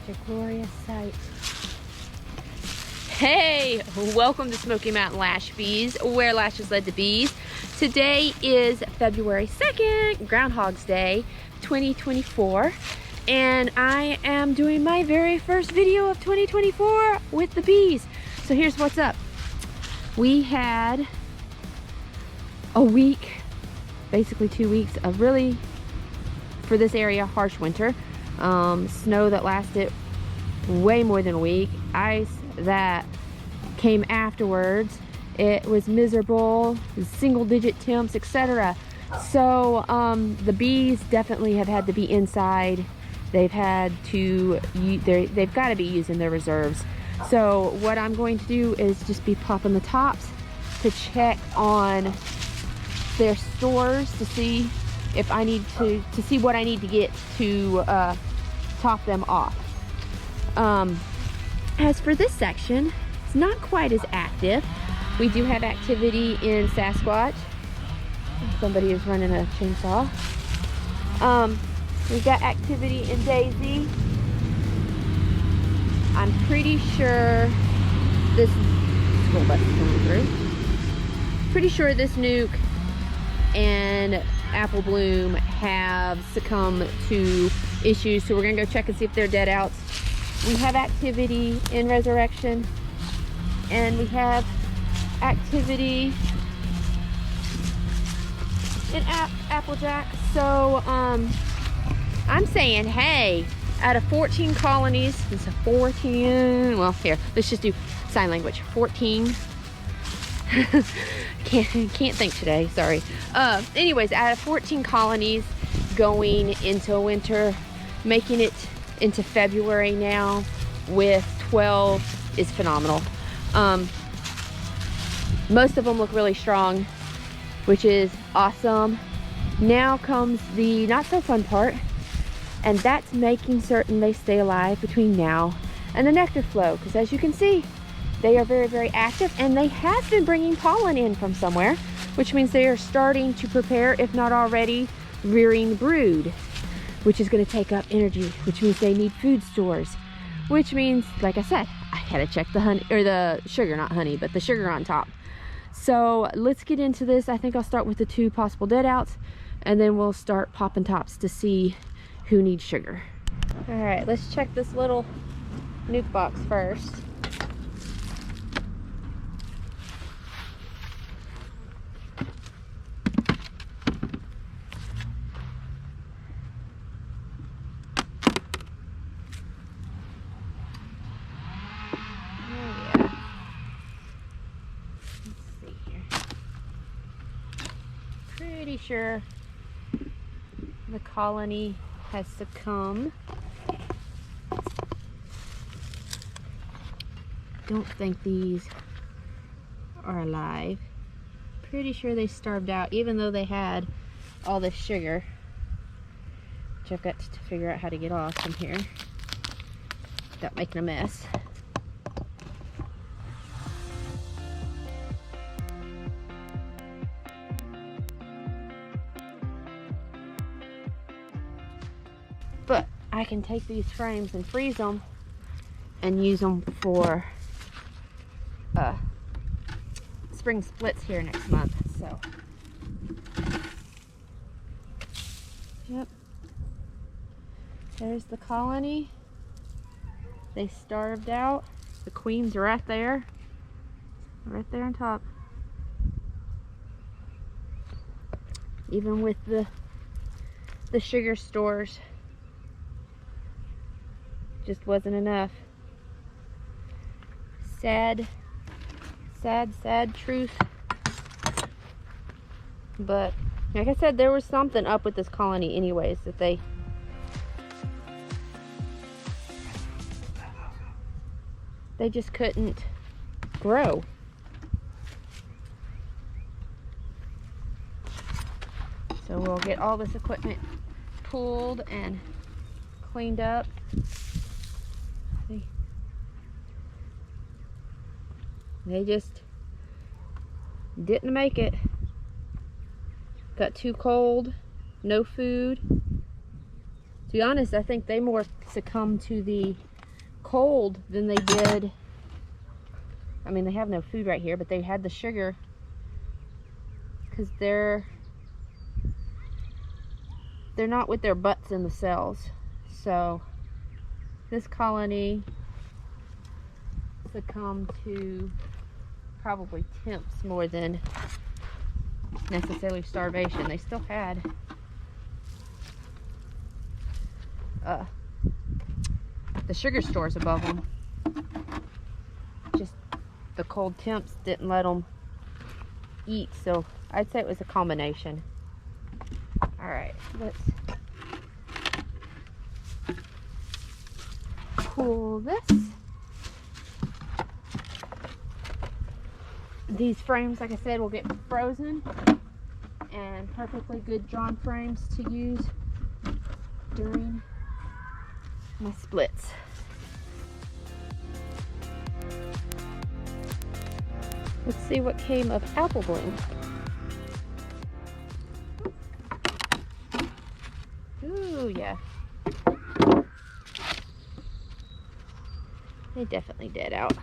such a glorious sight. Hey, welcome to Smoky Mountain Lash Bees, where lashes led to bees. Today is February 2nd, Groundhog's Day 2024, and I am doing my very first video of 2024 with the bees. So here's what's up. We had a week, basically 2 weeks of really, for this area, harsh winter. Snow that lasted way more than a week, ice that came afterwards. It was miserable, single-digit temps, etc. So the bees definitely have had to be inside. They've had to, they've got to be using their reserves. So what I'm going to do is just be popping the tops to check on their stores to see if I need to see what I need to get to top them off. As for this section, it's not quite as active. We do have activity in Sasquatch. Somebody is running a chainsaw. We've got activity in Daisy. I'm pretty sure this school bus is coming through. Pretty sure this nuke and Apple Bloom have succumbed to issues, so we're gonna go check and see if they're dead outs. We have activity in Resurrection, and we have activity in Applejack. So I'm saying, hey, out of 14 colonies, it's a 14, well, here, let's just do sign language. 14. can't think today, sorry. Anyways, out of 14 colonies going into winter, making it into February now with 12 is phenomenal. Most of them look really strong, which is awesome. Now comes the not so fun part, and that's making certain they stay alive between now and the nectar flow, because as you can see, they are very, very active, and they have been bringing pollen in from somewhere, which means they are starting to prepare, if not already, rearing brood, which is going to take up energy, which means they need food stores, which means, like I said, I gotta check the honey, or the sugar, not honey, but the sugar on top. So let's get into this. I think I'll start with the 2 possible dead outs, and then we'll start popping tops to see who needs sugar. All right, let's check this little nuke box first. Pretty sure the colony has succumbed. Don't think these are alive. Pretty sure they starved out, even though they had all this sugar, which I've got to figure out how to get off from here without making a mess. But I can take these frames and freeze them and use them for spring splits here next month. So, yep, there's the colony. They starved out. The queen's right there on top. Even with the sugar stores, just wasn't enough. Sad truth. But like I said, there was something up with this colony anyways, that they just couldn't grow. So we'll get all this equipment pulled and cleaned up. They just didn't make it. Got too cold, no food. To be honest, I think they more succumbed to the cold than they did. I mean, they have no food right here, but they had the sugar because they're not with their butts in the cells. So this colony succumbed to probably temps more than necessarily starvation. They still had the sugar stores above them. Just the cold temps didn't let them eat, so I'd say it was a combination. All right, let's pull this. These frames, like I said, will get frozen, and perfectly good drawn frames to use during my splits. Let's see what came of apple bloom. Ooh, yeah. They definitely dead out.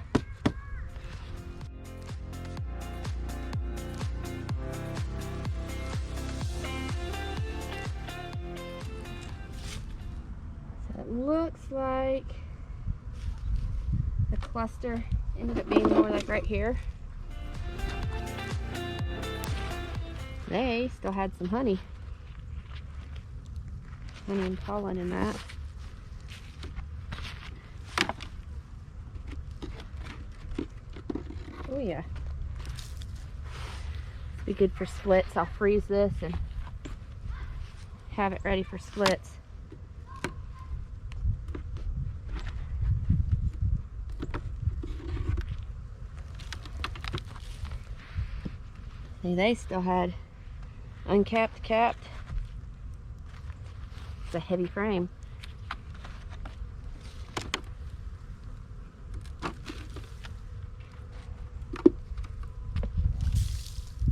So it looks like the cluster ended up being more like right here. They still had some honey. Honey and pollen in that. Oh yeah. It'll be good for splits. I'll freeze this and have it ready for splits. See, they still had uncapped, capped. It's a heavy frame.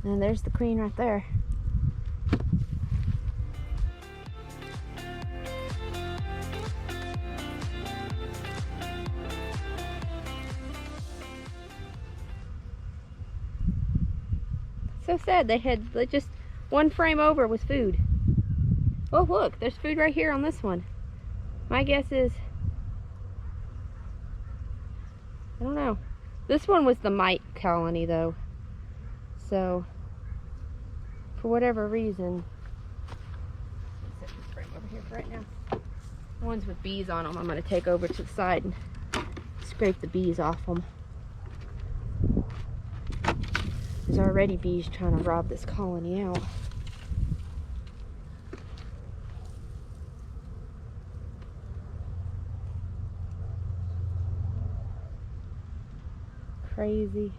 And there's the queen right there. So sad, they had just one frame over with food. Oh look, there's food right here on this one. My guess is, I don't know. This one was the mite colony though. So, for whatever reason, set this frame over here for right now. The ones with bees on them, I'm going to take over to the side and scrape the bees off them. There's already bees trying to rob this colony out. Crazy.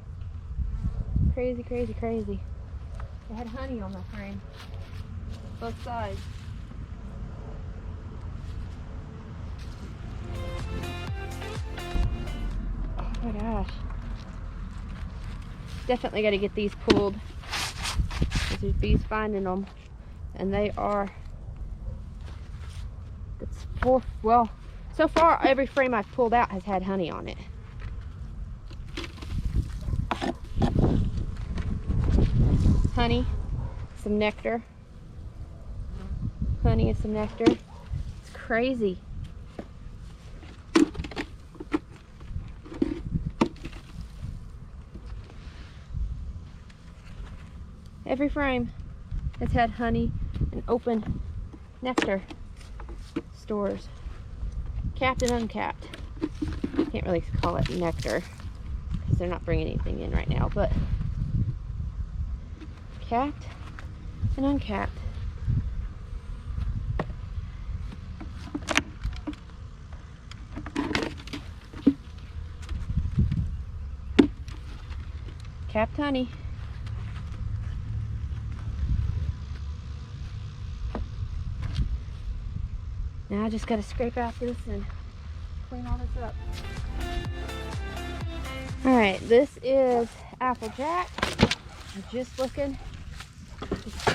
Crazy, crazy, crazy. They had honey on the frame. Both sides. Oh my gosh. Definitely got to get these pulled. There's bees finding them. And they are... That's four... Well, so far every frame I've pulled out has had honey on it. Honey, some nectar. Honey and some nectar. It's crazy. Every frame has had honey and open nectar stores. Capped and uncapped. Can't really call it nectar because they're not bringing anything in right now, but capped and uncapped. Capped honey. Now I just got to scrape out this and clean all this up. Alright, this is Applejack. I'm just looking to see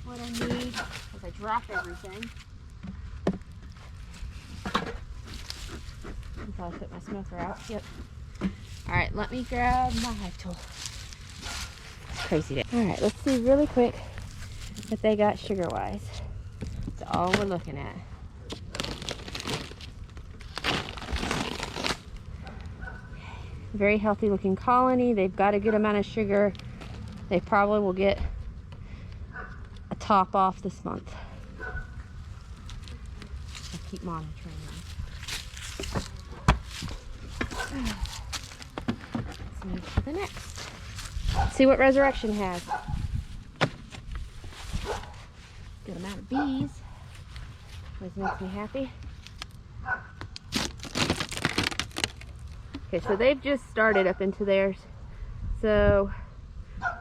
what I need as I drop everything. probably put my smoker out. Yep. All right, let me grab my hive tool. It's crazy day. All right, let's see really quick what they got sugar-wise. That's all we're looking at. Very healthy looking colony. They've got a good amount of sugar. They probably will get a top off this month. I'll keep monitoring them. Let's move to the next. Let's see what Resurrection has. Good amount of bees. Always makes me happy. Okay, so they've just started up into theirs. So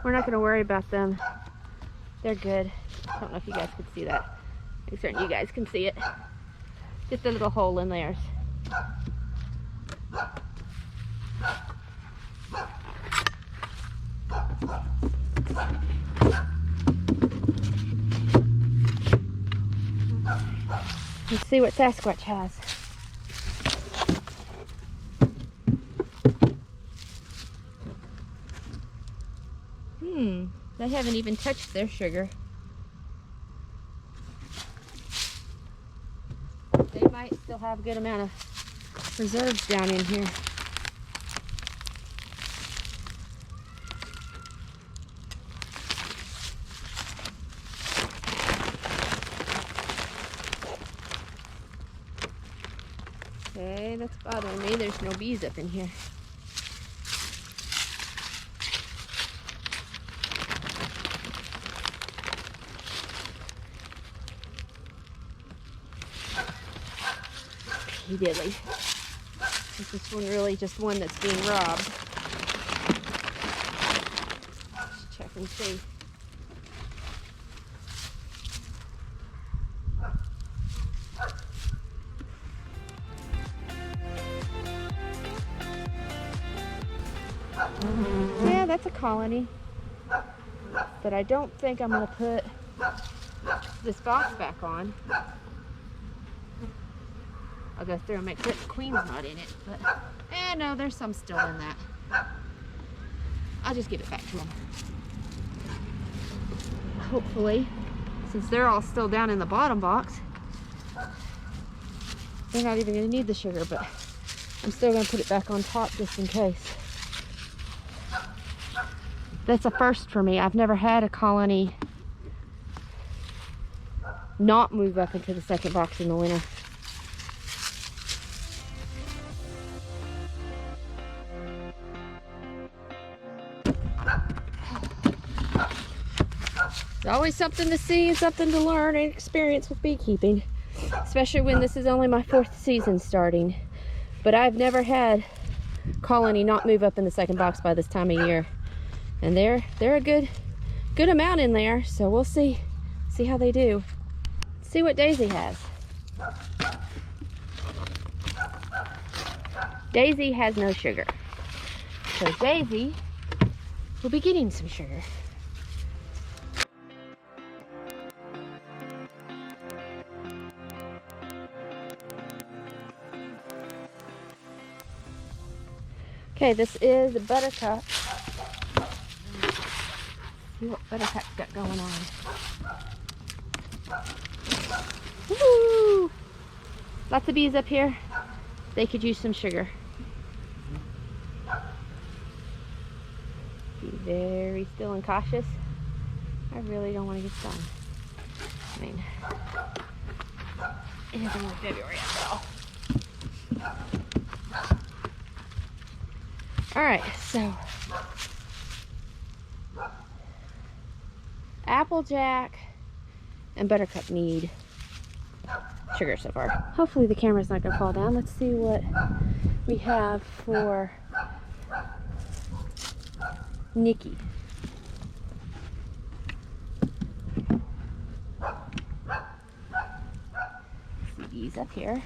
we're not going to worry about them. They're good. I don't know if you guys can see that. I'm certain you guys can see it. Just a little hole in theirs. Let's see what Sasquatch has. They haven't even touched their sugar. They might still have a good amount of reserves down in here. Okay, that's bothering me. There's no bees up in here. Diddly. Is this one really just one that's being robbed? Let's check and see. Yeah, that's a colony. But I don't think I'm going to put this box back on. I'll go through and make sure the queen's not in it, but no, there's some still in that. I'll just give it back to them. Hopefully, since they're all still down in the bottom box, they're not even going to need the sugar, but I'm still going to put it back on top just in case. That's a first for me. I've never had a colony not move up into the second box in the winter. It's always something to see and something to learn and experience with beekeeping, especially when this is only my 4th season starting. But I've never had colony not move up in the second box by this time of year, and they're a good amount in there. So we'll see how they do. Let's see what Daisy has. Daisy has no sugar, so Daisy will be getting some sugar. Okay, this is a Buttercup. See what Buttercup's got going on. Woo! Lots of bees up here. They could use some sugar. Be very still and cautious. I really don't want to get stung. I mean, it is only February after all. Alright, so Applejack and Buttercup need sugar so far. Hopefully the camera's not going to fall down. Let's see what we have for Nikki. CDs up here.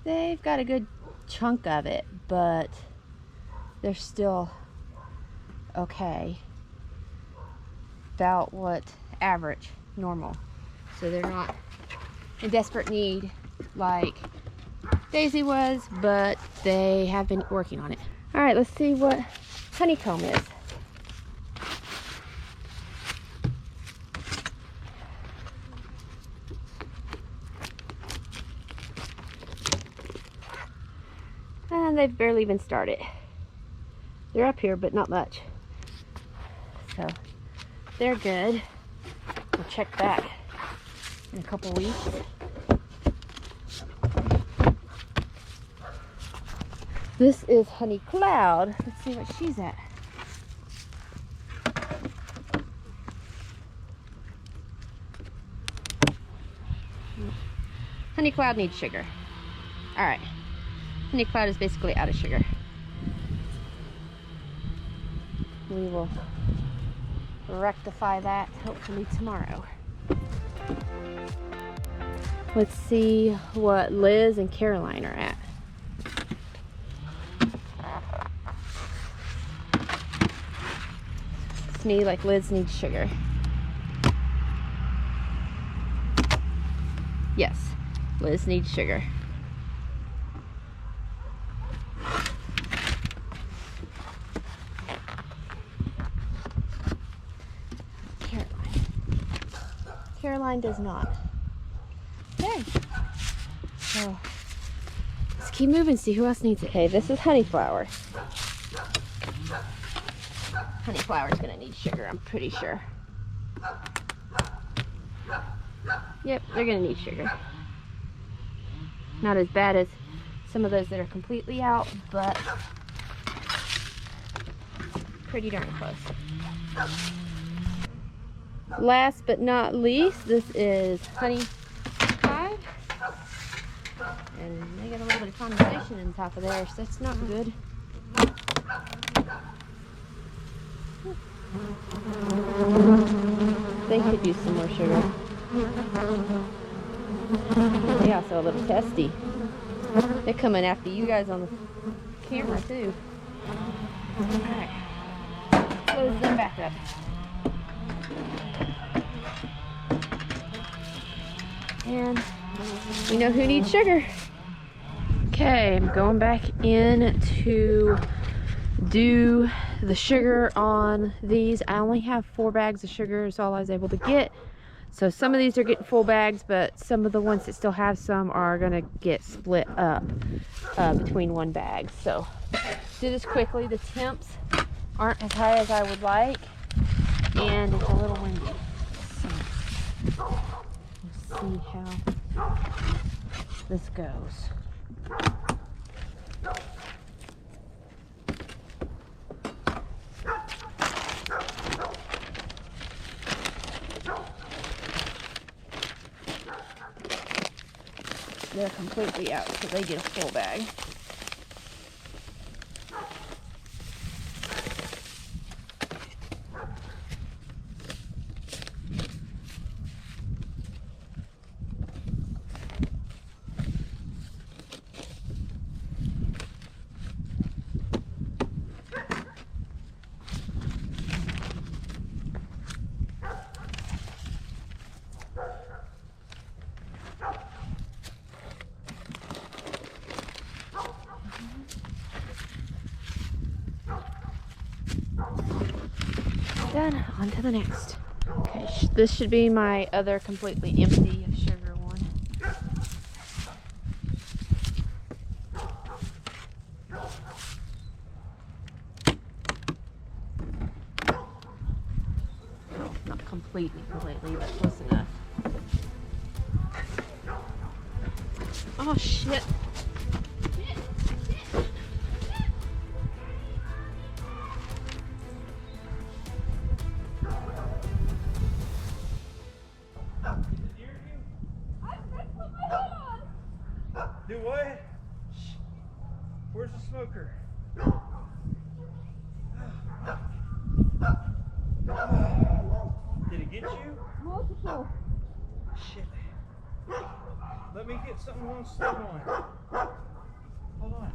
They've got a good chunk of it, but they're still okay. About what average, normal. So they're not in desperate need like Daisy was, but they have been working on it. All right, let's see what honeycomb is. And they've barely even started. They're up here, but not much. So they're good. We'll check back in a couple weeks. This is Honey Cloud. Let's see what she's at. Honey Cloud needs sugar. All right. Honey Cloud is basically out of sugar. We will rectify that hopefully tomorrow. Let's see what Liz and Caroline are at. It's me, like Liz needs sugar. Yes, Liz needs sugar. Caroline does not. Okay. So let's keep moving, see who else needs it. Okay, this is Honeyflower. Honeyflower's gonna need sugar, I'm pretty sure. Yep, they're gonna need sugar. Not as bad as some of those that are completely out, but pretty darn close. Last but not least, this is Honey Hive. And they got a little bit of condensation in the top of there, so that's not good. They could use some more sugar. They also a little testy. They're coming after you guys on the camera too. Alright. Close them back up. And we know who needs sugar. Okay, I'm going back in to do the sugar on these. I only have 4 bags of sugar is all I was able to get. So some of these are getting full bags, but some of the ones that still have some are gonna get split up between 1 bag. So do this quickly. The temps aren't as high as I would like, and it's a little windy. So let's see how this goes. They're completely out, so they get a full bag. Done. On to the next. Okay, this should be my other completely empty of sugar one. Not completely, but close enough. Oh shit. Do what? Shh. Where's the smoker? Did it get you? Multiple. Shit. Let me get something on step on. Hold on.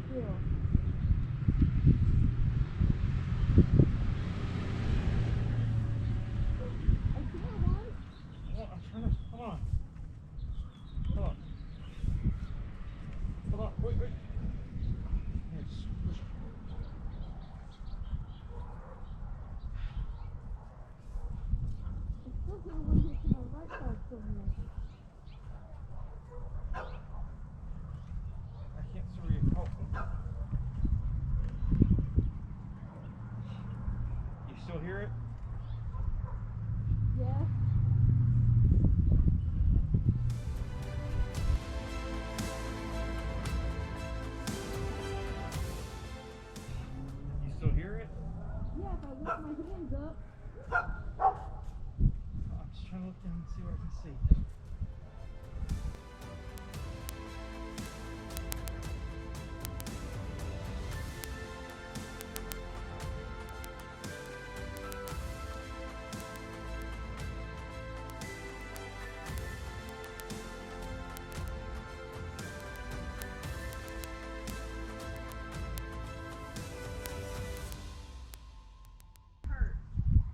still. Yeah, I'm trying to. Hold on. Hold on. Hold on. Wait, wait. Yes. I can't see where you're. You still hear it? Yeah. You still hear it? Yeah, if I lift my hands up. I'm just trying to look down and see what I can see.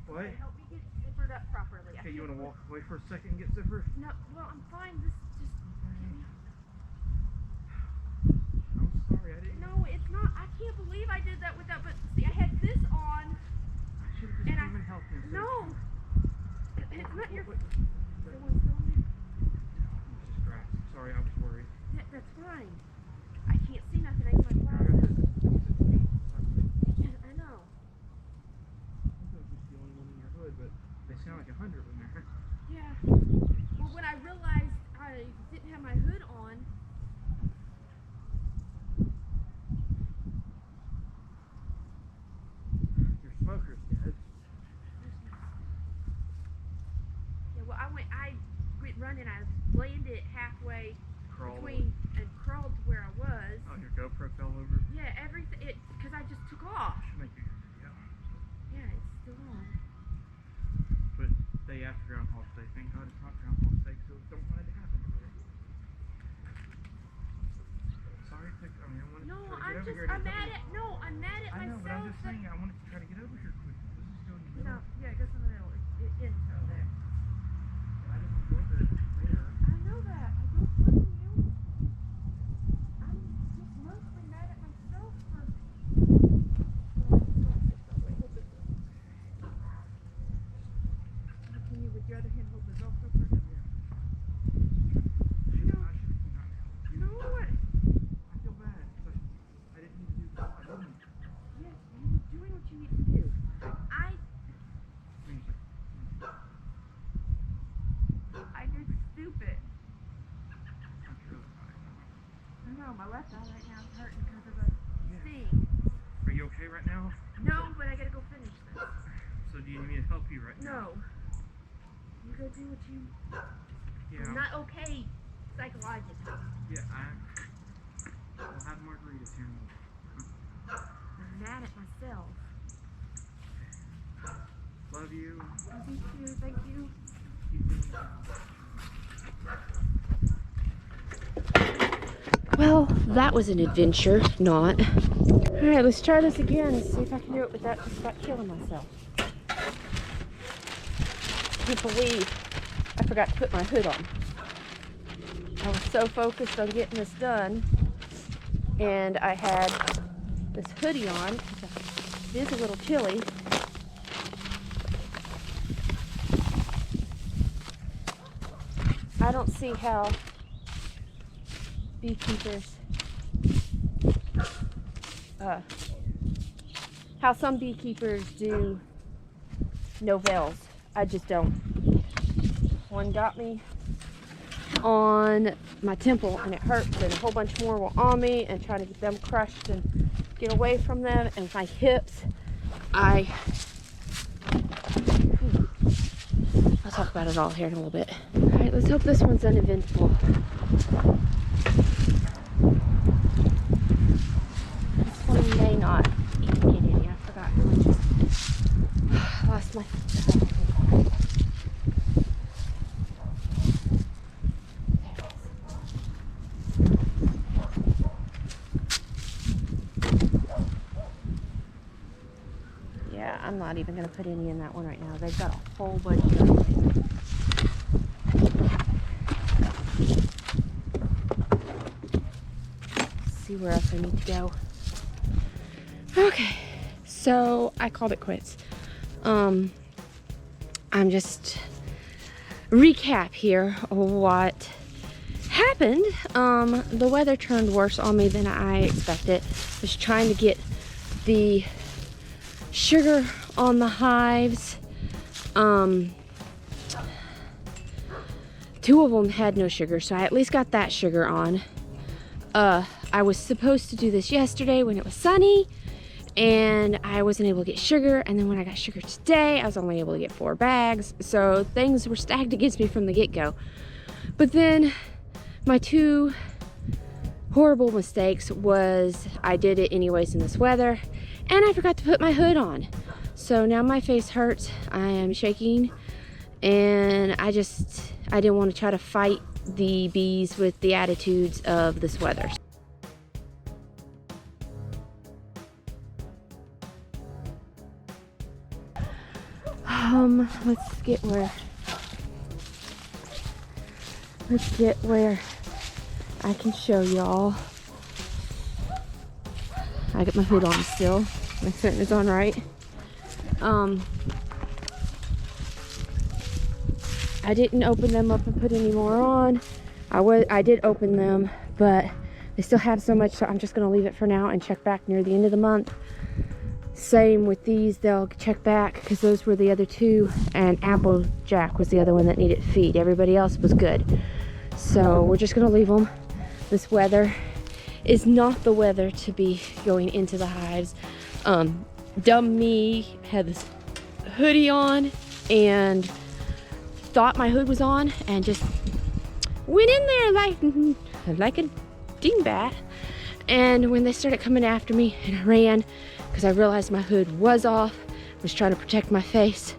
What? Help me get zippered up properly. Okay, you want to walk away for a second and get zippered? No, well, I'm fine. This just. I'm sorry, I didn't. No, it's not. I can't believe I did that with that. But see, I had this on. I should have just And come and helped you. No, it's not your. Wait. The one's still in there. I'm distracted. Sorry, I was worried. Yeah, that's fine. I can't see nothing. I need my glasses. Yeah, I know. I was just the only one in your hood, but they sound like 100 in there. Yeah. Well, when I realized I didn't have my hood on. Your smoker's dead. Yeah, well, I went running. I landed halfway Crawl between and crawled to where I was. Oh, your GoPro fell over? Yeah, everything. Because I just took off. Should make a good video. Yeah, it's still on. But day after Groundhog Day. Thank God it's not Groundhog Day, so don't want it to happen. Sorry, I mean, I wanted No, to try to I'm get over just. here. I'm mad at. No, I'm mad at I know, myself. but I'm just saying, I wanted to try to get over here quick. This is still in the middle. No, yeah, it goes in the middle. It ends right there. I didn't want to go over there. I know that. I don't blame you. I'm just mostly mad at myself for. Can you, with your other hand, hold the Velcro for him? No. I should have not helped you. No, what? I feel bad. I didn't need to do that. I didn't. Yes, you're doing what you need to do. I did stupid. I know, my left eye right now is hurting because of a sting. Are you okay right now? No, but I gotta go finish this. So do you need me to help you right now? No. You go do what you... Yeah. I'm not okay psychologically. Yeah, I'll have margaritas here. I'm mad at myself. Love you. Love you too, thank you. Keep doing that. Well, that was an adventure, not. Alright, let's try this again. See if I can do it without just about killing myself. I can't believe I forgot to put my hood on. I was so focused on getting this done, and I had this hoodie on. It is a little chilly. I don't see how beekeepers, how some beekeepers do novels. I just don't. One got me on my temple and it hurts, and a whole bunch more were on me, and trying to get them crushed and get away from them. And my hips, I'll talk about it all here in a little bit. All right, let's hope this one's uneventful. This one may not even get any. I forgot how much. I lost my. I'm not even going to put any in that one right now. They've got a whole bunch of them. See where else I need to go. Okay, so I called it quits. I'm just recap here of what happened. The weather turned worse on me than I expected. I was trying to get the sugar on the hives. Two of them had no sugar, so I at least got that sugar on. I was supposed to do this yesterday when it was sunny, and I wasn't able to get sugar, and then when I got sugar today, I was only able to get 4 bags, so things were stacked against me from the get-go. But then my 2 horrible mistakes was I did it anyways in this weather, and I forgot to put my hood on. So now my face hurts, I am shaking, and I didn't want to try to fight the bees with the attitudes of this weather. Let's get where I can show y'all. I got my hood on still. My curtain is on right. I didn't open them up and put any more on. I did open them, but they still have so much, so I'm just gonna leave it for now and check back near the end of the month. Same with these, they'll check back because those were the other 2, and Applejack was the other one that needed feed. Everybody else was good. So we're just gonna leave them. This weather is not the weather to be going into the hives. Dumb me had this hoodie on and thought my hood was on and just went in there like a dingbat. And when they started coming after me, and I ran because I realized my hood was off, I was trying to protect my face.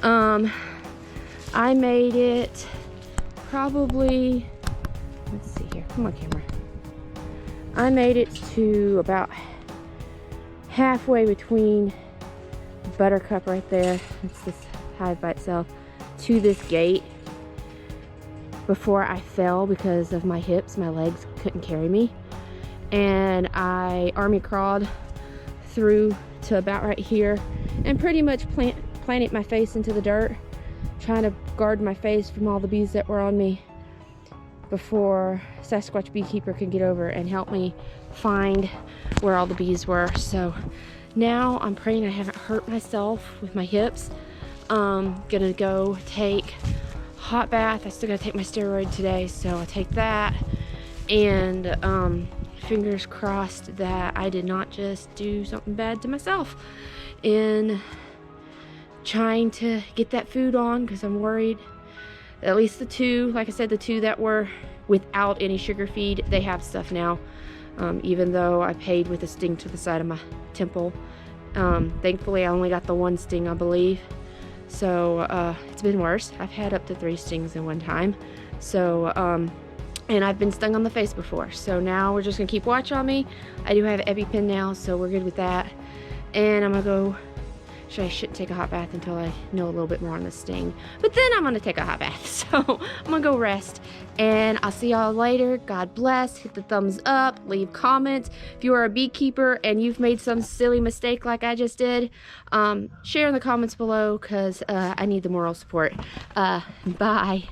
I made it probably, let's see here, come on camera. I made it to about halfway between Buttercup right there, it's this hive by itself, to this gate before I fell because of my hips. My legs couldn't carry me, and I army crawled through to about right here and pretty much planted my face into the dirt, trying to guard my face from all the bees that were on me before Sasquatch Beekeeper could get over and help me find where all the bees were. So now I'm praying I haven't hurt myself with my hips. Gonna go take hot bath. I still gotta take my steroid today, so I'll take that, and fingers crossed that I did not just do something bad to myself in trying to get that food on, because I'm worried. At least the 2, like I said, the 2 that were without any sugar feed, they have stuff now, even though I paid with a sting to the side of my temple. Thankfully I only got the 1 sting, I believe. So it's been worse. I've had up to 3 stings in one time. So and I've been stung on the face before, so now we're just gonna keep watch on me. I do have an EpiPen now, so we're good with that. And I'm gonna go, I shouldn't take a hot bath until I know a little bit more on the sting, but then I'm gonna take a hot bath. So I'm gonna go rest, and I'll see y'all later. God bless. Hit the thumbs up, leave comments. If you are a beekeeper and you've made some silly mistake like I just did, share in the comments below, because I need the moral support. Bye.